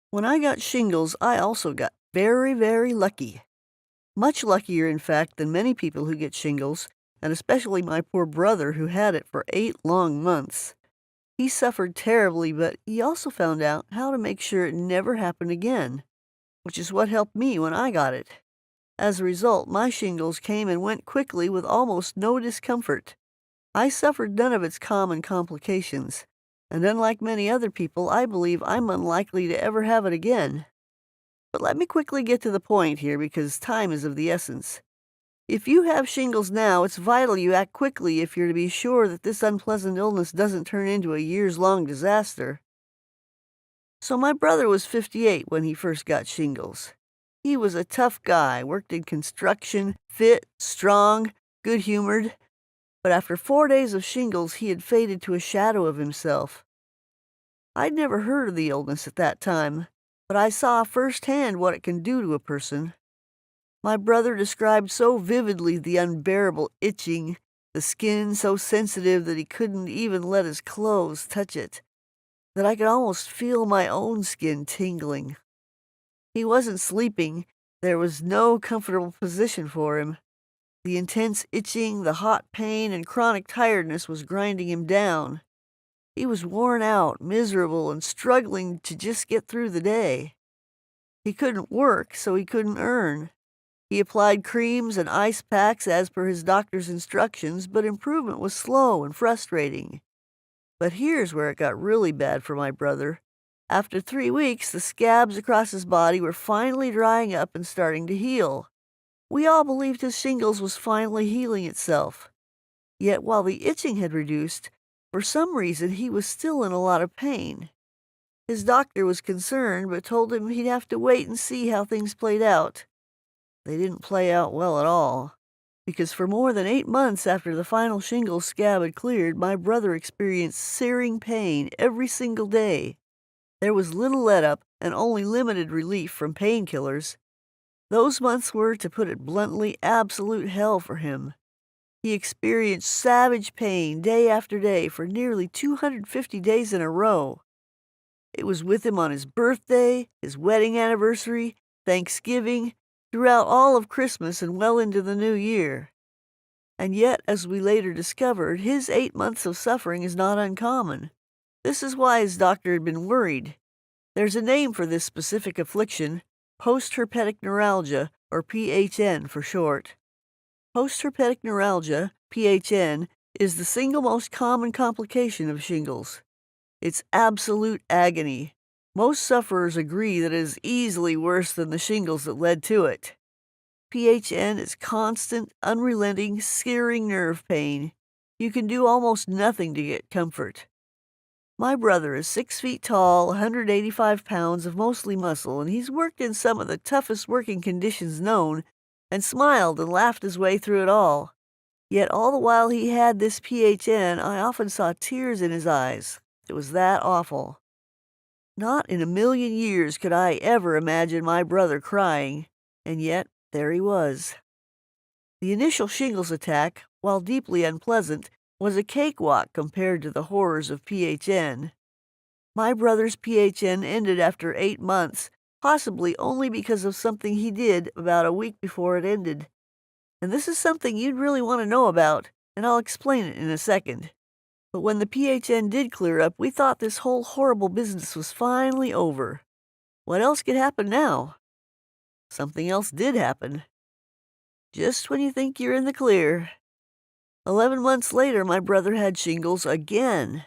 When I got shingles, I also got very, very lucky. Much luckier, in fact, than many people who get shingles, and especially my poor brother who had it for 8 long months. He suffered terribly, but he also found out how to make sure it never happened again, which is what helped me when I got it. As a result, my shingles came and went quickly with almost no discomfort. I suffered none of its common complications, and unlike many other people, I believe I'm unlikely to ever have it again. But let me quickly get to the point here because time is of the essence. If you have shingles now, it's vital you act quickly if you're to be sure that this unpleasant illness doesn't turn into a years-long disaster. So my brother was 58 when he first got shingles. He was a tough guy, worked in construction, fit, strong, good-humored, but after 4 days of shingles, he had faded to a shadow of himself. I'd never heard of the illness at that time, but I saw firsthand what it can do to a person. My brother described so vividly the unbearable itching, the skin so sensitive that he couldn't even let his clothes touch it, that I could almost feel my own skin tingling. He wasn't sleeping. There was no comfortable position for him. The intense itching, the hot pain, and chronic tiredness was grinding him down. He was worn out, miserable, and struggling to just get through the day. He couldn't work, so he couldn't earn. He applied creams and ice packs as per his doctor's instructions, but improvement was slow and frustrating. But here's where it got really bad for my brother. After 3 weeks, the scabs across his body were finally drying up and starting to heal. We all believed his shingles was finally healing itself. Yet while the itching had reduced, for some reason he was still in a lot of pain. His doctor was concerned, but told him he'd have to wait and see how things played out. They didn't play out well at all, because for more than 8 months after the final shingles scab had cleared, my brother experienced searing pain every single day. There was little let-up and only limited relief from painkillers. Those months were, to put it bluntly, absolute hell for him. He experienced savage pain day after day for nearly 250 days in a row. It was with him on his birthday, his wedding anniversary, Thanksgiving, throughout all of Christmas and well into the new year. And yet, as we later discovered, his 8 months of suffering is not uncommon. This is why his doctor had been worried. There's a name for this specific affliction, post-herpetic neuralgia, or PHN for short. Post-herpetic neuralgia, PHN, is the single most common complication of shingles. It's absolute agony. Most sufferers agree that it is easily worse than the shingles that led to it. PHN is constant, unrelenting, searing nerve pain. You can do almost nothing to get comfort. My brother is 6 feet tall, 185 pounds of mostly muscle, and he's worked in some of the toughest working conditions known, and smiled and laughed his way through it all. Yet all the while he had this PHN, I often saw tears in his eyes. It was that awful. Not in a million years could I ever imagine my brother crying, and yet there he was. The initial shingles attack, while deeply unpleasant, was a cakewalk compared to the horrors of PHN. My brother's PHN ended after 8 months, possibly only because of something he did about a week before it ended. And this is something you'd really want to know about, and I'll explain it in a second. But when the PHN did clear up, we thought this whole horrible business was finally over. What else could happen now? Something else did happen. Just when you think you're in the clear. 11 months later, my brother had shingles again.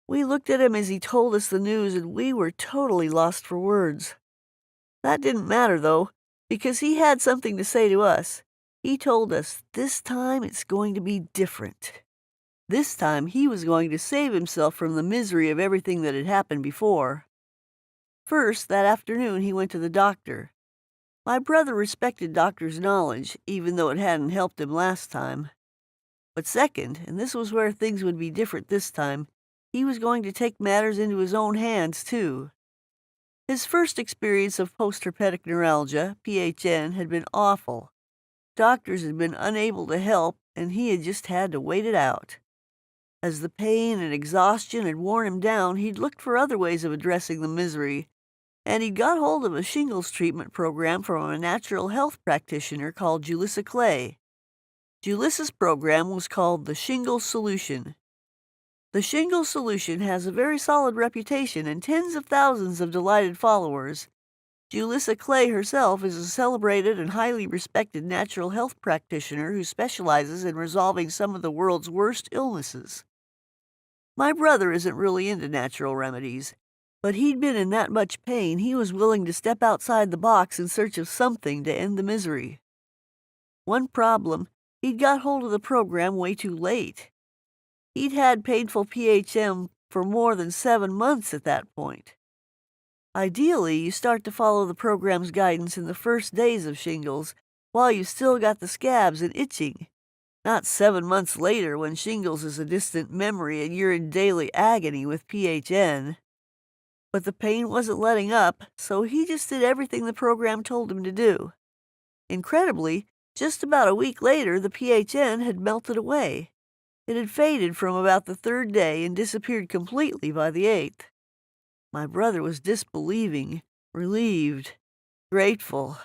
We looked at him as he told us the news, and we were totally lost for words. That didn't matter, though, because he had something to say to us. He told us this time it's going to be different. This time he was going to save himself from the misery of everything that had happened before. First, that afternoon, he went to the doctor. My brother respected doctor's knowledge, even though it hadn't helped him last time. But second, and this was where things would be different this time, he was going to take matters into his own hands, too. His first experience of post-herpetic neuralgia, PHN, had been awful. Doctors had been unable to help, and he had just had to wait it out. As the pain and exhaustion had worn him down, he'd looked for other ways of addressing the misery, and he got hold of a shingles treatment program from a natural health practitioner called Julissa Clay. Julissa's program was called the Shingles Solution. The Shingles Solution has a very solid reputation and tens of thousands of delighted followers. Julissa Clay herself is a celebrated and highly respected natural health practitioner who specializes in resolving some of the world's worst illnesses. My brother isn't really into natural remedies, but he'd been in that much pain he was willing to step outside the box in search of something to end the misery. One problem, he'd got hold of the program way too late. He'd had painful PHM for more than 7 months at that point. Ideally, you start to follow the program's guidance in the first days of shingles while you still got the scabs and itching, not 7 months later when shingles is a distant memory and you're in daily agony with PHN. But the pain wasn't letting up, so he just did everything the program told him to do. Incredibly, just about a week later, the PHN had melted away. It had faded from about the 3rd day and disappeared completely by the 8th. My brother was disbelieving, relieved, grateful.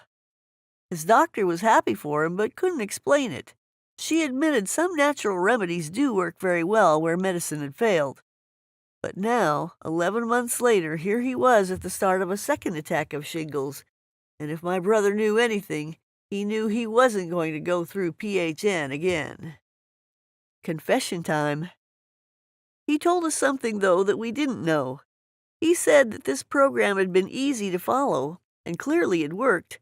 His doctor was happy for him, but couldn't explain it. She admitted some natural remedies do work very well where medicine had failed. But now, 11 months later, here he was at the start of a second attack of shingles, and if my brother knew anything, he knew he wasn't going to go through PHN again. Confession time. He told us something, though, that we didn't know. He said that this program had been easy to follow, and clearly it worked,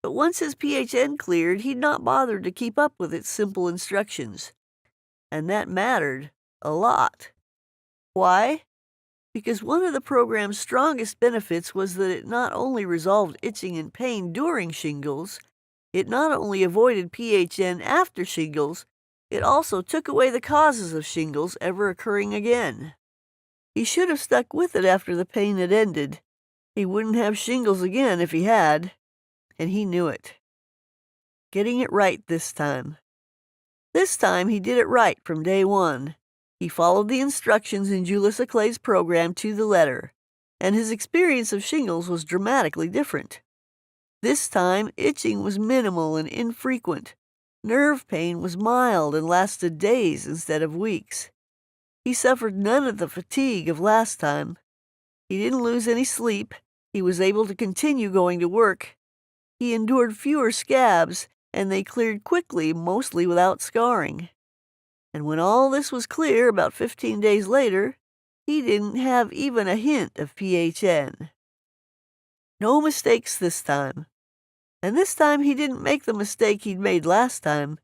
but once his PHN cleared, he'd not bothered to keep up with its simple instructions. And that mattered a lot. Why? Because one of the program's strongest benefits was that it not only resolved itching and pain during shingles, it not only avoided PHN after shingles, it also took away the causes of shingles ever occurring again. He should have stuck with it after the pain had ended. He wouldn't have shingles again if he had, and he knew it. Getting it right this time. This time he did it right from day one. He followed the instructions in Julissa Clay's program to the letter, and his experience of shingles was dramatically different. This time, itching was minimal and infrequent. Nerve pain was mild and lasted days instead of weeks. He suffered none of the fatigue of last time. He didn't lose any sleep. He was able to continue going to work. He endured fewer scabs, and they cleared quickly, mostly without scarring. And when all this was clear about 15 days later, he didn't have even a hint of PHN. No mistakes this time. And this time he didn't make the mistake he'd made last time.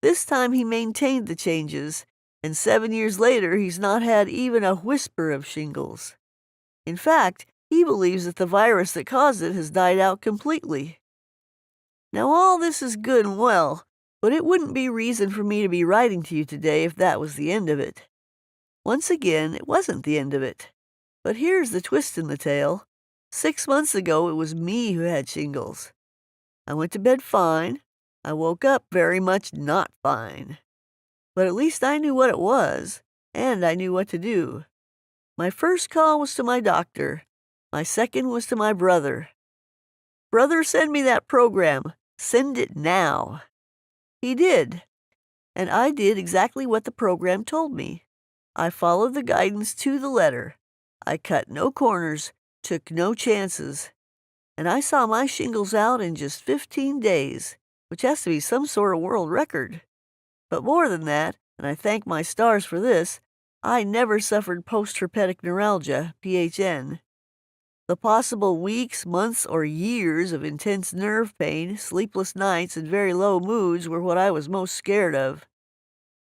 This time he maintained the changes, and 7 years later he's not had even a whisper of shingles. In fact, he believes that the virus that caused it has died out completely. Now all this is good and well, but it wouldn't be reason for me to be writing to you today if that was the end of it. Once again, it wasn't the end of it. But here's the twist in the tale. 6 months ago, it was me who had shingles. I went to bed fine. I woke up very much not fine. But at least I knew what it was, and I knew what to do. My first call was to my doctor. My second was to my brother. Brother, send me that program. Send it now. He did, and I did exactly what the program told me. I followed the guidance to the letter. I cut no corners, took no chances, and I saw my shingles out in just 15 days, which has to be some sort of world record. But more than that, and I thank my stars for this, I never suffered post-herpetic neuralgia, PHN. The possible weeks, months, or years of intense nerve pain, sleepless nights, and very low moods were what I was most scared of.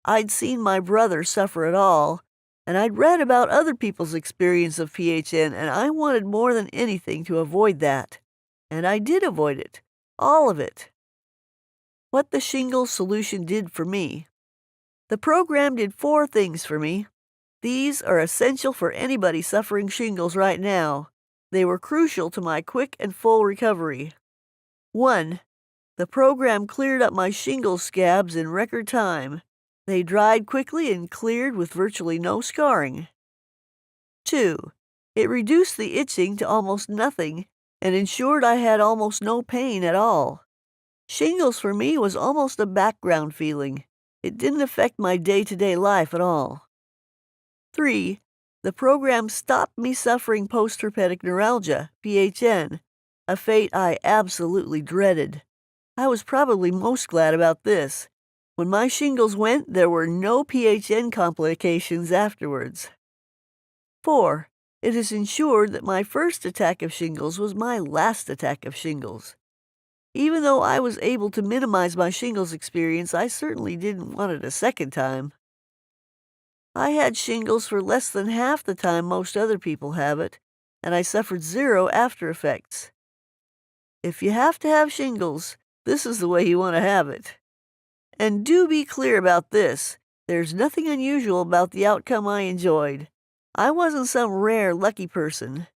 I'd seen my brother suffer it all, and I'd read about other people's experience of PHN, and I wanted more than anything to avoid that. And I did avoid it. All of it. What the Shingles Solution did for me. The program did 4 things for me. These are essential for anybody suffering shingles right now. They were crucial to my quick and full recovery. 1. The program cleared up my shingles scabs in record time. They dried quickly and cleared with virtually no scarring. 2. It reduced the itching to almost nothing and ensured I had almost no pain at all. Shingles for me was almost a background feeling. It didn't affect my day-to-day life at all. 3. The program stopped me suffering post-herpetic neuralgia, PHN, a fate I absolutely dreaded. I was probably most glad about this. When my shingles went, there were no PHN complications afterwards. 4. It is ensured that my first attack of shingles was my last attack of shingles. Even though I was able to minimize my shingles experience, I certainly didn't want it a second time. I had shingles for less than half the time most other people have it, and I suffered 0 after effects. If you have to have shingles, this is the way you want to have it. And do be clear about this. There's nothing unusual about the outcome I enjoyed. I wasn't some rare lucky person.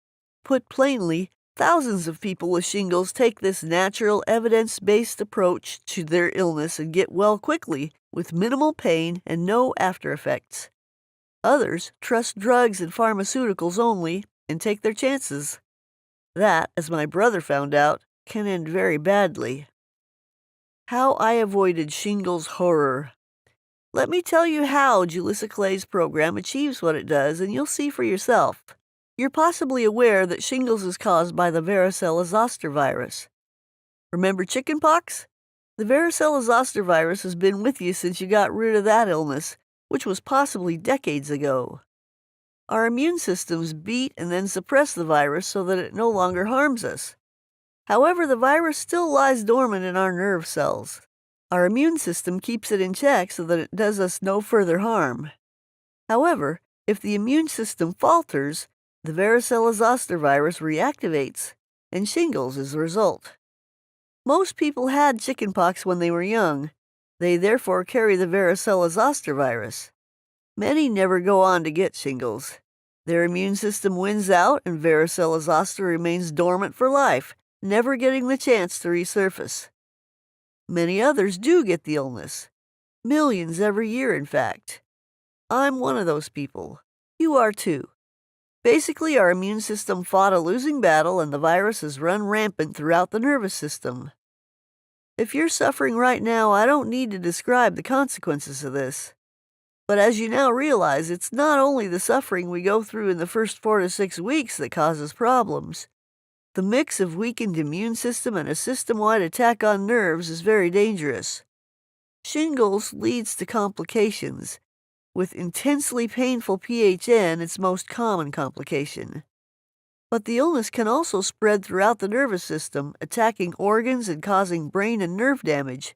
Put plainly, thousands of people with shingles take this natural, evidence-based approach to their illness and get well quickly, with minimal pain and no after effects. Others trust drugs and pharmaceuticals only and take their chances. That, as my brother found out, can end very badly. How I avoided shingles horror. Let me tell you how Julissa Clay's program achieves what it does, and you'll see for yourself. You're possibly aware that shingles is caused by the varicella-zoster virus. Remember chickenpox? The varicella-zoster virus has been with you since you got rid of that illness, which was possibly decades ago. Our immune systems beat and then suppress the virus so that it no longer harms us. However, the virus still lies dormant in our nerve cells. Our immune system keeps it in check so that it does us no further harm. However, if the immune system falters, the varicella-zoster virus reactivates, and shingles is the result. Most people had chickenpox when they were young. They therefore carry the varicella-zoster virus. Many never go on to get shingles. Their immune system wins out, and varicella-zoster remains dormant for life, never getting the chance to resurface. Many others do get the illness. Millions every year, in fact. I'm one of those people. You are too. Basically, our immune system fought a losing battle and the virus has run rampant throughout the nervous system. If you're suffering right now, I don't need to describe the consequences of this. But as you now realize, it's not only the suffering we go through in the first 4 to 6 weeks that causes problems. The mix of weakened immune system and a system-wide attack on nerves is very dangerous. Shingles leads to complications, with intensely painful PHN its most common complication. But the illness can also spread throughout the nervous system, attacking organs and causing brain and nerve damage.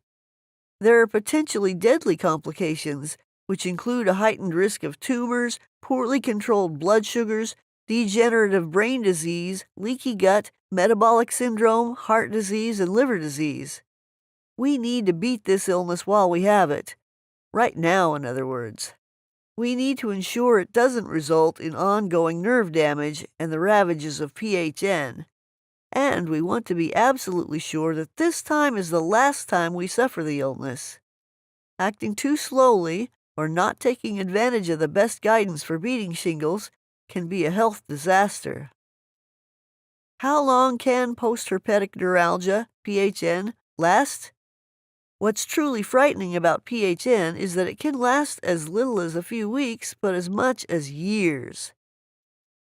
There are potentially deadly complications, which include a heightened risk of tumors, poorly controlled blood sugars, degenerative brain disease, leaky gut, metabolic syndrome, heart disease, and liver disease. We need to beat this illness while we have it. Right now, in other words. We need to ensure it doesn't result in ongoing nerve damage and the ravages of PHN. And we want to be absolutely sure that this time is the last time we suffer the illness. Acting too slowly or not taking advantage of the best guidance for beating shingles can be a health disaster. How long can post-herpetic neuralgia, PHN, last? What's truly frightening about PHN is that it can last as little as a few weeks, but as much as years.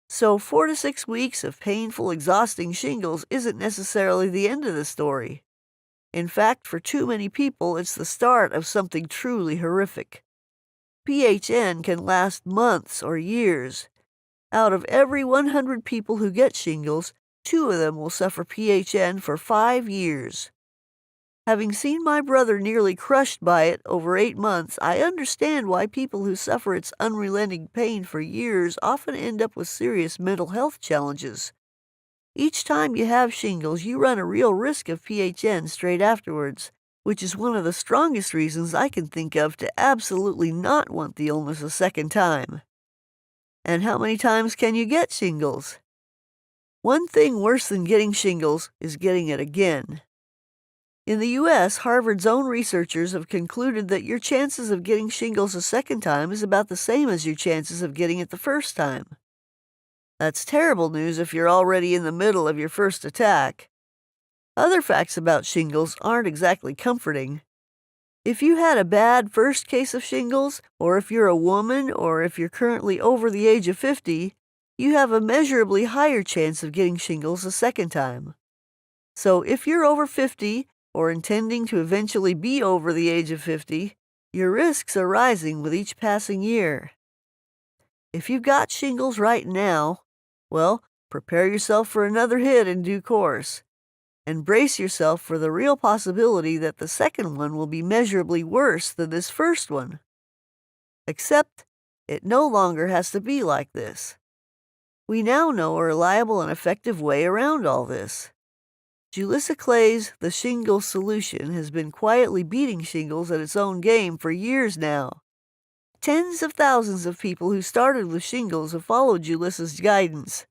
So 4 to 6 weeks of painful, exhausting shingles isn't necessarily the end of the story. In fact, for too many people, it's the start of something truly horrific. PHN can last months or years. Out of every 100 people who get shingles, 2 of them will suffer PHN for 5 years. Having seen my brother nearly crushed by it over 8 months, I understand why people who suffer its unrelenting pain for years often end up with serious mental health challenges. Each time you have shingles, you run a real risk of PHN straight afterwards, which is one of the strongest reasons I can think of to absolutely not want the illness a second time. And how many times can you get shingles? One thing worse than getting shingles is getting it again. In the U.S., Harvard's own researchers have concluded that your chances of getting shingles a second time is about the same as your chances of getting it the first time. That's terrible news if you're already in the middle of your first attack. Other facts about shingles aren't exactly comforting. If you had a bad first case of shingles, or if you're a woman, or if you're currently over the age of 50, you have a measurably higher chance of getting shingles a second time. So if you're over 50, or intending to eventually be over the age of 50, your risks are rising with each passing year. If you've got shingles right now, well, prepare yourself for another hit in due course. And brace yourself for the real possibility that the second one will be measurably worse than this first one. Except, it no longer has to be like this. We now know a reliable and effective way around all this. Julissa Clay's The Shingles Solution has been quietly beating shingles at its own game for years now. Tens of thousands of people who started with shingles have followed Julissa's guidance.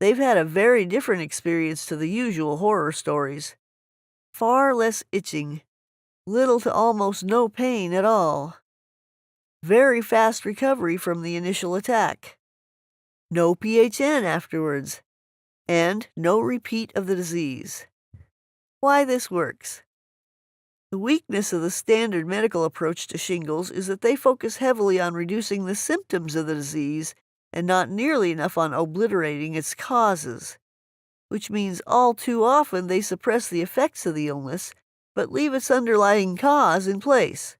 They've had a very different experience to the usual horror stories. Far less itching, little to almost no pain at all. Very fast recovery from the initial attack. No PHN afterwards, and no repeat of the disease. Why this works? The weakness of the standard medical approach to shingles is that they focus heavily on reducing the symptoms of the disease and not nearly enough on obliterating its causes, which means all too often they suppress the effects of the illness but leave its underlying cause in place.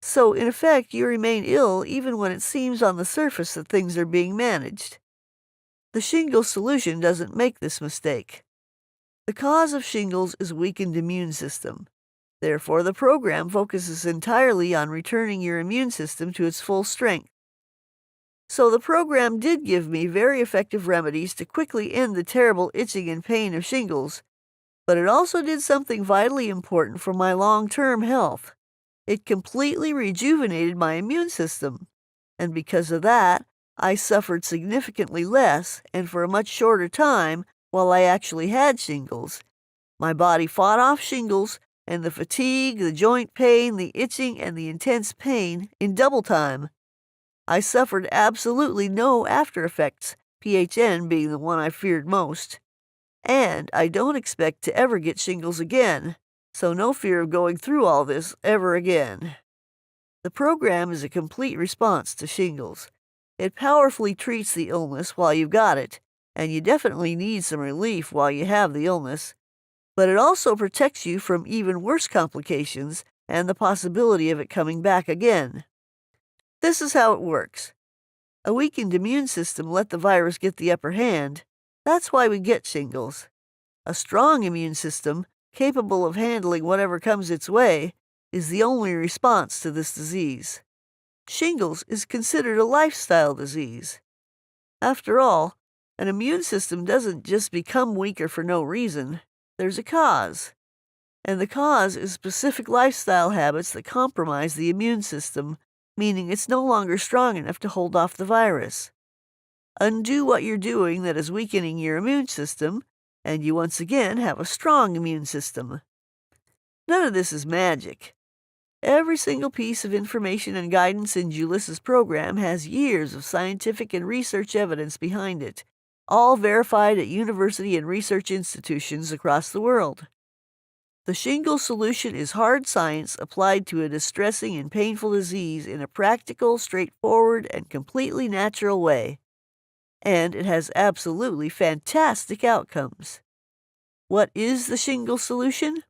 So, in effect, you remain ill even when it seems on the surface that things are being managed. The Shingles Solution doesn't make this mistake. The cause of shingles is weakened immune system. Therefore, the program focuses entirely on returning your immune system to its full strength. So the program did give me very effective remedies to quickly end the terrible itching and pain of shingles, but it also did something vitally important for my long-term health. It completely rejuvenated my immune system, and because of that, I suffered significantly less and for a much shorter time while I actually had shingles. My body fought off shingles and the fatigue, the joint pain, the itching, and the intense pain in double time. I suffered absolutely no after effects, PHN being the one I feared most. And I don't expect to ever get shingles again, so no fear of going through all this ever again. The program is a complete response to shingles. It powerfully treats the illness while you've got it, and you definitely need some relief while you have the illness, but it also protects you from even worse complications and the possibility of it coming back again. This is how it works. A weakened immune system let the virus get the upper hand. That's why we get shingles. A strong immune system, capable of handling whatever comes its way, is the only response to this disease. Shingles is considered a lifestyle disease. After all, an immune system doesn't just become weaker for no reason. There's a cause. And the cause is specific lifestyle habits that compromise the immune system, meaning it's no longer strong enough to hold off the virus. Undo what you're doing that is weakening your immune system, and you once again have a strong immune system. None of this is magic. Every single piece of information and guidance in Julissa's program has years of scientific and research evidence behind it, all verified at university and research institutions across the world. The Shingles Solution is hard science applied to a distressing and painful disease in a practical, straightforward, and completely natural way. And it has absolutely fantastic outcomes. What is the Shingles Solution?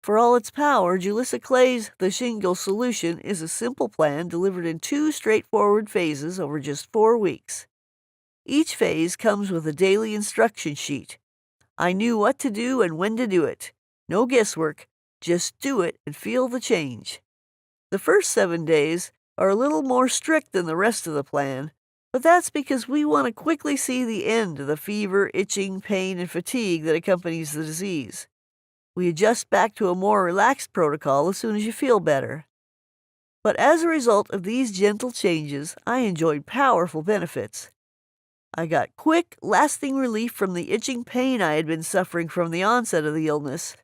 For all its power, Julissa Clay's The Shingles Solution is a simple plan delivered in 2 straightforward phases over just 4 weeks. Each phase comes with a daily instruction sheet. I knew what to do and when to do it. No guesswork, just do it and feel the change. The first 7 days are a little more strict than the rest of the plan, but that's because we want to quickly see the end of the fever, itching, pain, and fatigue that accompanies the disease. We adjust back to a more relaxed protocol as soon as you feel better. But as a result of these gentle changes, I enjoyed powerful benefits. I got quick, lasting relief from the itching pain I had been suffering from the onset of the illness.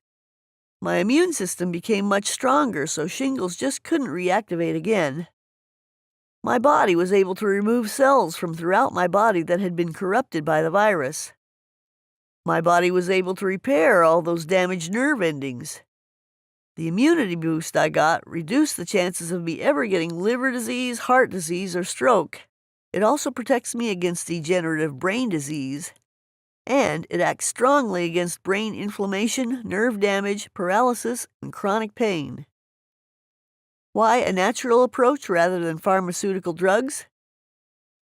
My immune system became much stronger, so shingles just couldn't reactivate again. My body was able to remove cells from throughout my body that had been corrupted by the virus. My body was able to repair all those damaged nerve endings. The immunity boost I got reduced the chances of me ever getting liver disease, heart disease, or stroke. It also protects me against degenerative brain disease, and it acts strongly against brain inflammation, nerve damage, paralysis, and chronic pain. Why a natural approach rather than pharmaceutical drugs?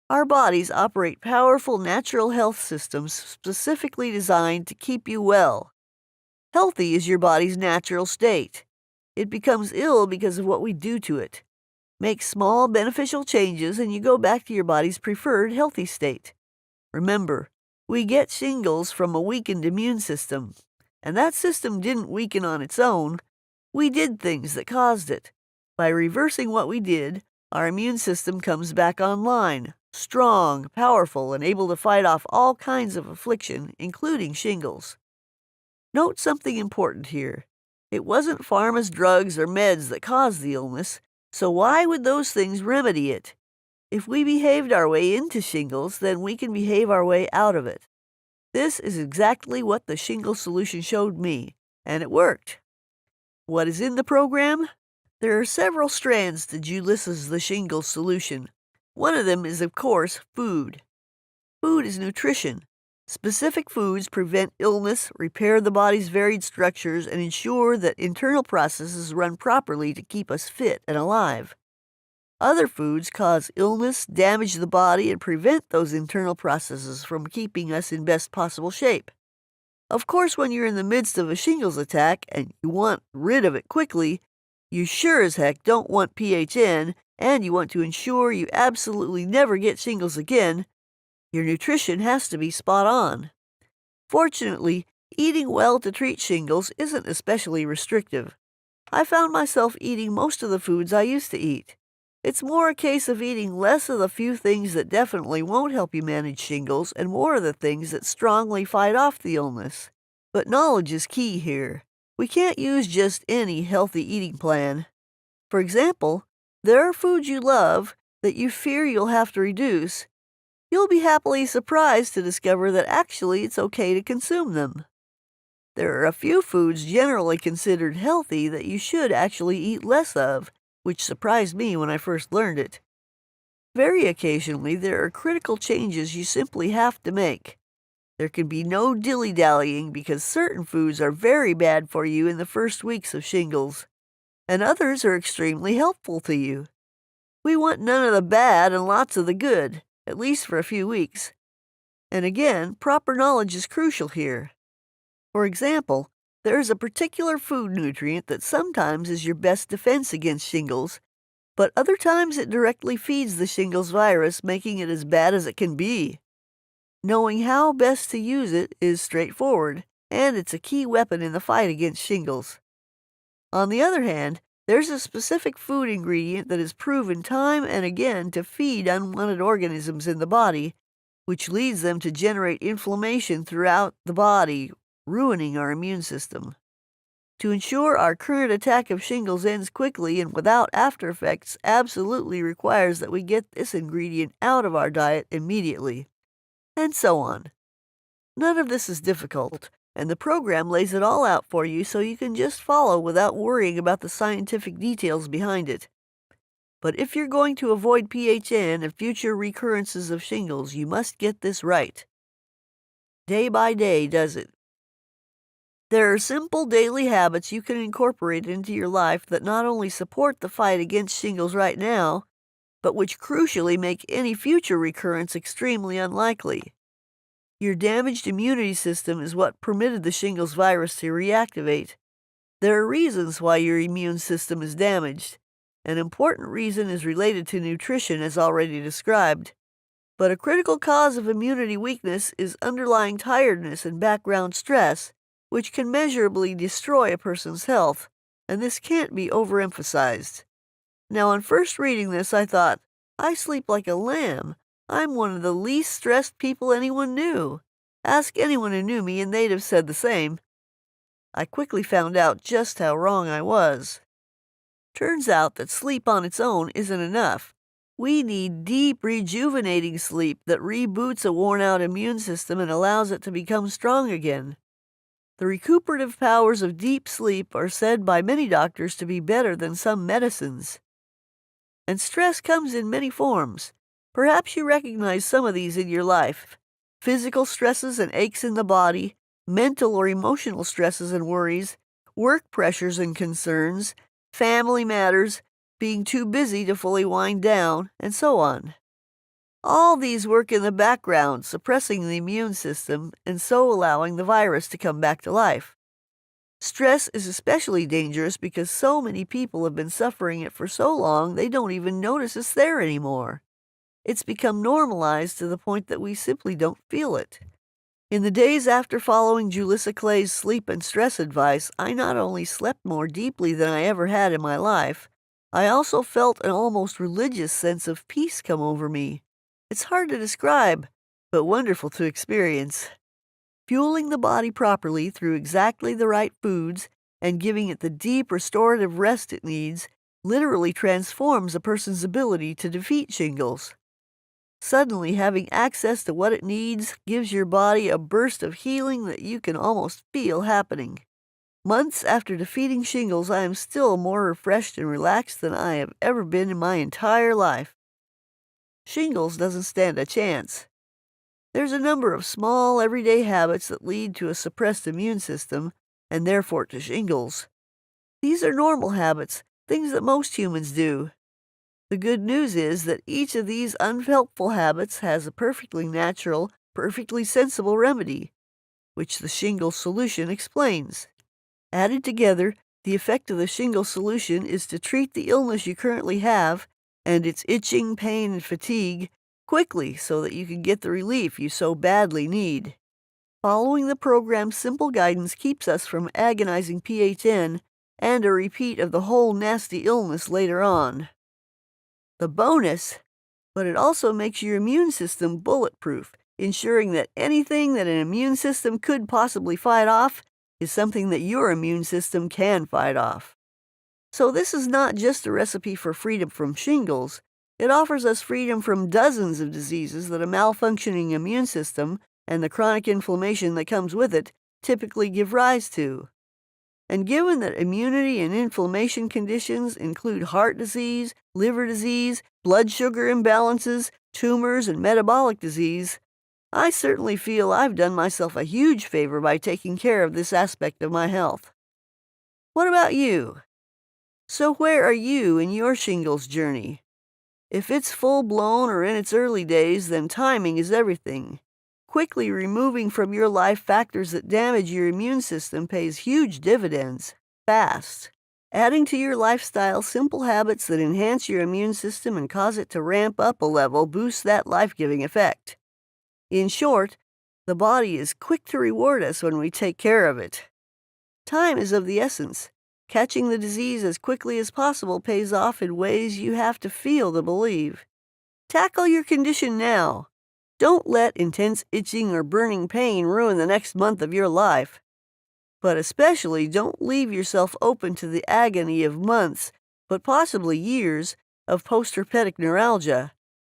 Our bodies operate powerful natural health systems specifically designed to keep you well. Healthy is your body's natural state. It becomes ill because of what we do to it. Make small beneficial changes and you go back to your body's preferred healthy state. Remember, we get shingles from a weakened immune system, and that system didn't weaken on its own. We did things that caused it. By reversing what we did, our immune system comes back online, strong, powerful, and able to fight off all kinds of affliction, including shingles. Note something important here. It wasn't pharma's drugs or meds that caused the illness, so why would those things remedy it? If we behaved our way into shingles, then we can behave our way out of it. This is exactly what the Shingles Solution showed me, and it worked. What is in the program? There are several strands to Julissa's The Shingles Solution. One of them is, of course, food. Food is nutrition. Specific foods prevent illness, repair the body's varied structures, and ensure that internal processes run properly to keep us fit and alive. Other foods cause illness, damage the body, and prevent those internal processes from keeping us in best possible shape. Of course, when you're in the midst of a shingles attack and you want rid of it quickly, you sure as heck don't want PHN, and you want to ensure you absolutely never get shingles again. Your nutrition has to be spot on. Fortunately, eating well to treat shingles isn't especially restrictive. I found myself eating most of the foods I used to eat. It's more a case of eating less of the few things that definitely won't help you manage shingles and more of the things that strongly fight off the illness. But knowledge is key here. We can't use just any healthy eating plan. For example, there are foods you love that you fear you'll have to reduce. You'll be happily surprised to discover that actually it's okay to consume them. There are a few foods generally considered healthy that you should actually eat less of, which surprised me when I first learned it. Very occasionally, there are critical changes you simply have to make. There can be no dilly-dallying because certain foods are very bad for you in the first weeks of shingles, and others are extremely helpful to you. We want none of the bad and lots of the good, at least for a few weeks. And again, proper knowledge is crucial here. For example, there is a particular food nutrient that sometimes is your best defense against shingles, but other times it directly feeds the shingles virus, making it as bad as it can be. Knowing how best to use it is straightforward, and it's a key weapon in the fight against shingles. On the other hand, there's a specific food ingredient that is proven time and again to feed unwanted organisms in the body, which leads them to generate inflammation throughout the body, ruining our immune system. To ensure our current attack of shingles ends quickly and without after effects absolutely requires that we get this ingredient out of our diet immediately. And so on. None of this is difficult, and the program lays it all out for you so you can just follow without worrying about the scientific details behind it. But if you're going to avoid PHN and future recurrences of shingles, you must get this right. Day by day does it. There are simple daily habits you can incorporate into your life that not only support the fight against shingles right now, but which crucially make any future recurrence extremely unlikely. Your damaged immunity system is what permitted the shingles virus to reactivate. There are reasons why your immune system is damaged. An important reason is related to nutrition, as already described. But a critical cause of immunity weakness is underlying tiredness and background stress, which can measurably destroy a person's health, and this can't be overemphasized. Now, on first reading this, I thought, I sleep like a lamb. I'm one of the least stressed people anyone knew. Ask anyone who knew me and they'd have said the same. I quickly found out just how wrong I was. Turns out that sleep on its own isn't enough. We need deep, rejuvenating sleep that reboots a worn-out immune system and allows it to become strong again. The recuperative powers of deep sleep are said by many doctors to be better than some medicines. And stress comes in many forms. Perhaps you recognize some of these in your life: physical stresses and aches in the body, mental or emotional stresses and worries, work pressures and concerns, family matters, being too busy to fully wind down, and so on. All these work in the background, suppressing the immune system and so allowing the virus to come back to life. Stress is especially dangerous because so many people have been suffering it for so long they don't even notice it's there anymore. It's become normalized to the point that we simply don't feel it. In the days after following Julissa Clay's sleep and stress advice, I not only slept more deeply than I ever had in my life, I also felt an almost religious sense of peace come over me. It's hard to describe, but wonderful to experience. Fueling the body properly through exactly the right foods and giving it the deep restorative rest it needs literally transforms a person's ability to defeat shingles. Suddenly, having access to what it needs gives your body a burst of healing that you can almost feel happening. Months after defeating shingles, I am still more refreshed and relaxed than I have ever been in my entire life. Shingles doesn't stand a chance. There's a number of small, everyday habits that lead to a suppressed immune system, and therefore to shingles. These are normal habits, things that most humans do. The good news is that each of these unhelpful habits has a perfectly natural, perfectly sensible remedy, which the Shingles Solution explains. Added together, the effect of the Shingles Solution is to treat the illness you currently have, and its itching, pain, and fatigue, quickly so that you can get the relief you so badly need. Following the program's simple guidance keeps us from agonizing PHN and a repeat of the whole nasty illness later on. The bonus, but it also makes your immune system bulletproof, ensuring that anything that an immune system could possibly fight off is something that your immune system can fight off. So this is not just a recipe for freedom from shingles. It offers us freedom from dozens of diseases that a malfunctioning immune system and the chronic inflammation that comes with it typically give rise to. And given that immunity and inflammation conditions include heart disease, liver disease, blood sugar imbalances, tumors, and metabolic disease, I certainly feel I've done myself a huge favor by taking care of this aspect of my health. What about you? So where are you in your shingles journey? If it's full-blown or in its early days, then timing is everything. Quickly removing from your life factors that damage your immune system pays huge dividends, fast. Adding to your lifestyle simple habits that enhance your immune system and cause it to ramp up a level boosts that life-giving effect. In short, the body is quick to reward us when we take care of it. Time is of the essence. Catching the disease as quickly as possible pays off in ways you have to feel to believe. Tackle your condition now. Don't let intense itching or burning pain ruin the next month of your life. But especially don't leave yourself open to the agony of months, but possibly years, of postherpetic neuralgia.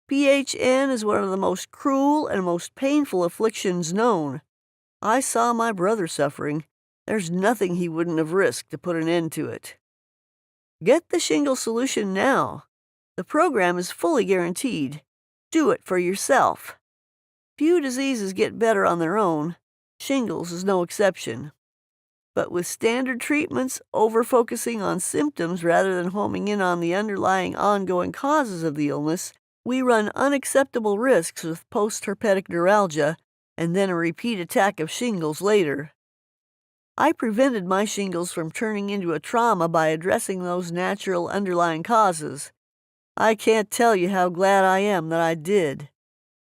PHN is one of the most cruel and most painful afflictions known. I saw my brother suffering. There's nothing he wouldn't have risked to put an end to it. Get the Shingles Solution now. The program is fully guaranteed. Do it for yourself. Few diseases get better on their own. Shingles is no exception. But with standard treatments, over-focusing on symptoms rather than homing in on the underlying ongoing causes of the illness, we run unacceptable risks with postherpetic neuralgia and then a repeat attack of shingles later. I prevented my shingles from turning into a trauma by addressing those natural underlying causes. I can't tell you how glad I am that I did.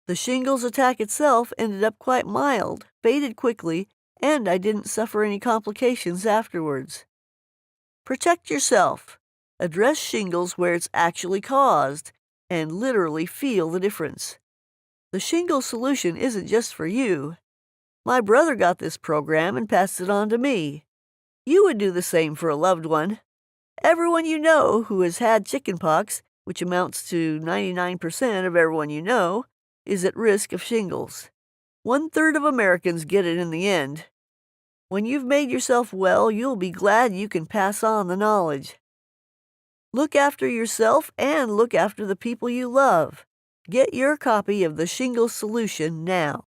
The shingles attack itself ended up quite mild, faded quickly, and I didn't suffer any complications afterwards. Protect yourself. Address shingles where it's actually caused, and literally feel the difference. The Shingles Solution isn't just for you. My brother got this program and passed it on to me. You would do the same for a loved one. Everyone you know who has had chickenpox which amounts to 99% of everyone you know, is at risk of shingles. 1/3 of Americans get it in the end. When you've made yourself well, you'll be glad you can pass on the knowledge. Look after yourself and look after the people you love. Get your copy of the Shingles Solution now.